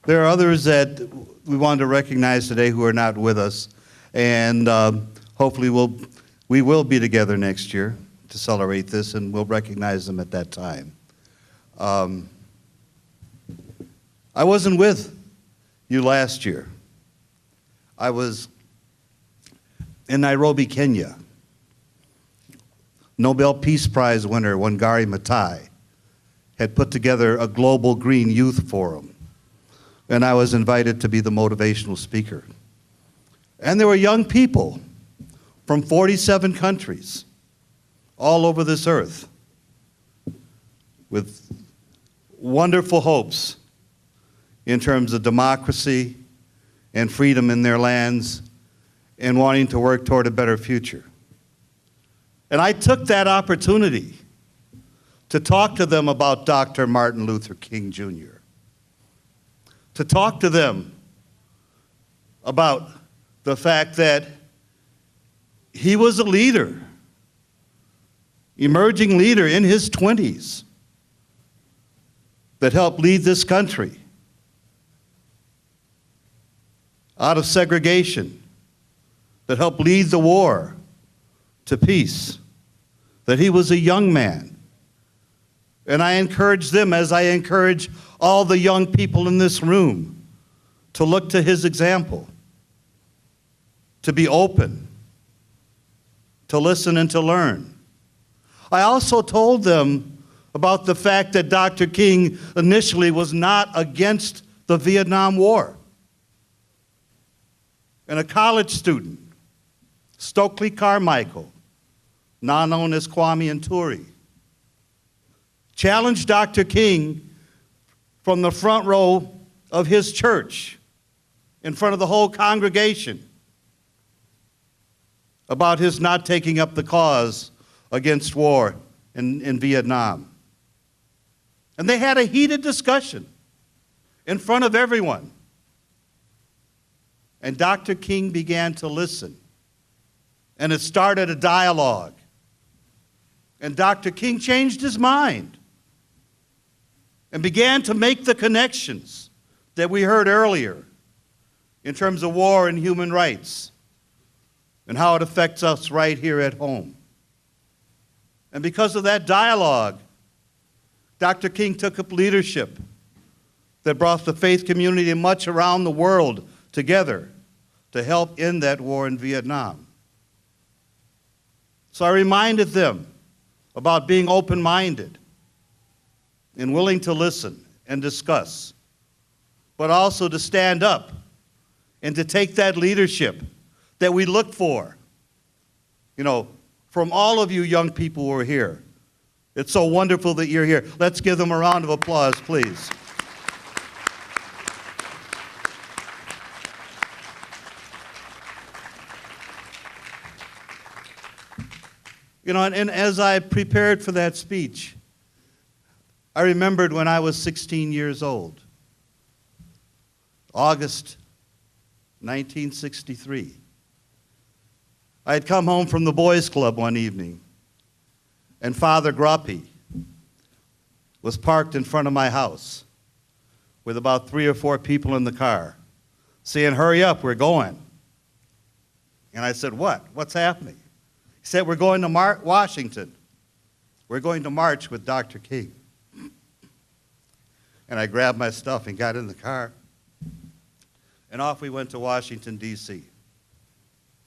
There are others that we want to recognize today who are not with us, and hopefully we will be together next year to celebrate this, and we'll recognize them at that time. I wasn't with you last year. I was in Nairobi, Kenya. Nobel Peace Prize winner Wangari Maathai had put together a global green youth forum, and I was invited to be the motivational speaker. And there were young people from 47 countries all over this earth with wonderful hopes in terms of democracy and freedom in their lands and wanting to work toward a better future. And I took that opportunity to talk to them about Dr. Martin Luther King Jr., to talk to them about the fact that he was a leader, emerging leader in his 20s that helped lead this country out of segregation, that helped lead the war to peace, that he was a young man. And I encourage them, as I encourage all the young people in this room, to look to his example, to be open, to listen and to learn. I also told them about the fact that Dr. King initially was not against the Vietnam War. And a college student, Stokely Carmichael, now known as Kwame Nturi, challenged Dr. King from the front row of his church in front of the whole congregation about his not taking up the cause against war in Vietnam. And they had a heated discussion in front of everyone. And Dr. King began to listen. And it started a dialogue. And Dr. King changed his mind and began to make the connections that we heard earlier in terms of war and human rights and how it affects us right here at home. And because of that dialogue, Dr. King took up leadership that brought the faith community much around the world together to help end that war in Vietnam. So I reminded them about being open-minded and willing to listen and discuss, but also to stand up and to take that leadership that we look for. You know, from all of you young people who are here, it's so wonderful that you're here. Let's give them a round of applause, please. You know, and as I prepared for that speech, I remembered when I was 16 years old, August 1963. I had come home from the boys' club one evening, and Father Grappi was parked in front of my house with about 3 or 4 people in the car, saying, "Hurry up, we're going." And I said, "What? What's happening?" He said, "We're going to Washington. We're going to march with Dr. King." And I grabbed my stuff and got in the car. And off we went to Washington, D.C.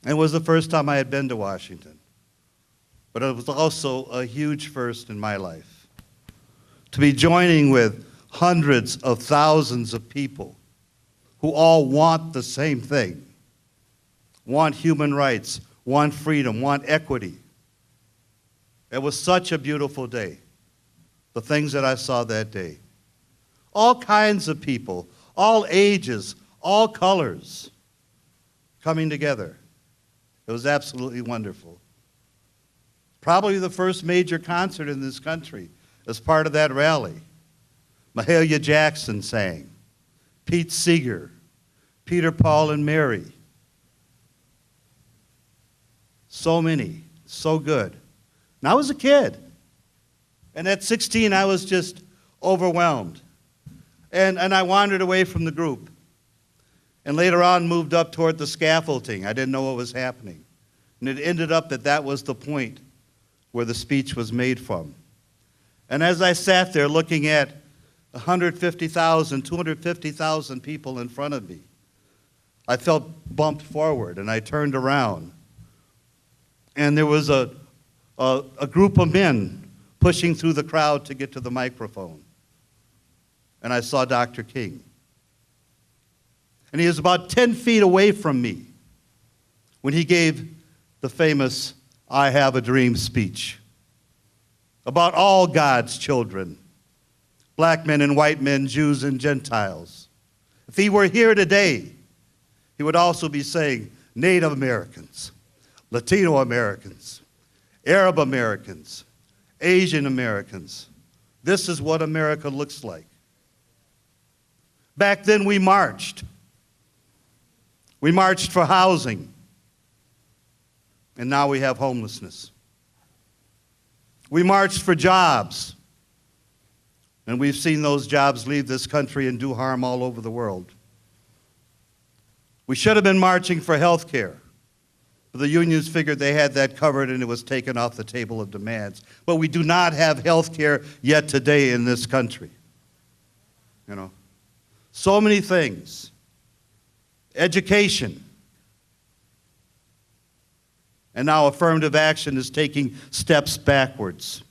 And it was the first time I had been to Washington. But it was also a huge first in my life. To be joining with hundreds of thousands of people who all want the same thing. Want human rights, want freedom, want equity. It was such a beautiful day. The things that I saw that day. All kinds of people, all ages, all colors coming together. It was absolutely wonderful. Probably the first major concert in this country as part of that rally. Mahalia Jackson sang, Pete Seeger, Peter, Paul, and Mary. So many, so good. And I was a kid. And at 16, I was just overwhelmed. And I wandered away from the group. And later on moved up toward the scaffolding. I didn't know what was happening. And it ended up that that was the point where the speech was made from. And as I sat there looking at 150,000, 250,000 people in front of me, I felt bumped forward, and I turned around. And there was a group of men pushing through the crowd to get to the microphone. And I saw Dr. King. And he was about 10 feet away from me when he gave the famous "I Have a Dream" speech about all God's children, black men and white men, Jews and Gentiles. If he were here today, he would also be saying Native Americans, Latino Americans, Arab Americans, Asian Americans. This is what America looks like. Back then we marched. We marched for housing. And now we have homelessness. We marched for jobs. And we've seen those jobs leave this country and do harm all over the world. We should have been marching for health care. But the unions figured they had that covered and it was taken off the table of demands. But we do not have health care yet today in this country. You know, so many things. Education. And now affirmative action is taking steps backwards.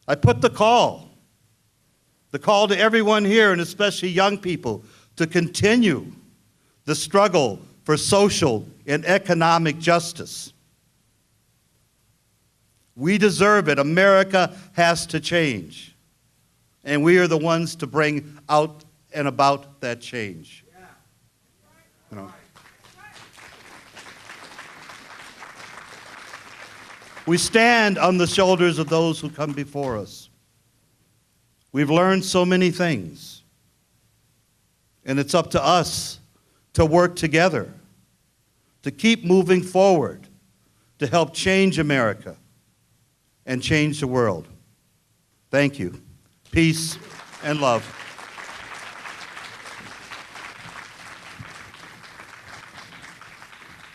I put the call to everyone here, and especially young people, to continue the struggle for social and economic justice. We deserve it. America has to change. And we are the ones to bring out and about that change. You know. We stand on the shoulders of those who come before us. We've learned so many things. And it's up to us to work together, to keep moving forward, to help change America and change the world. Thank you. Peace and love.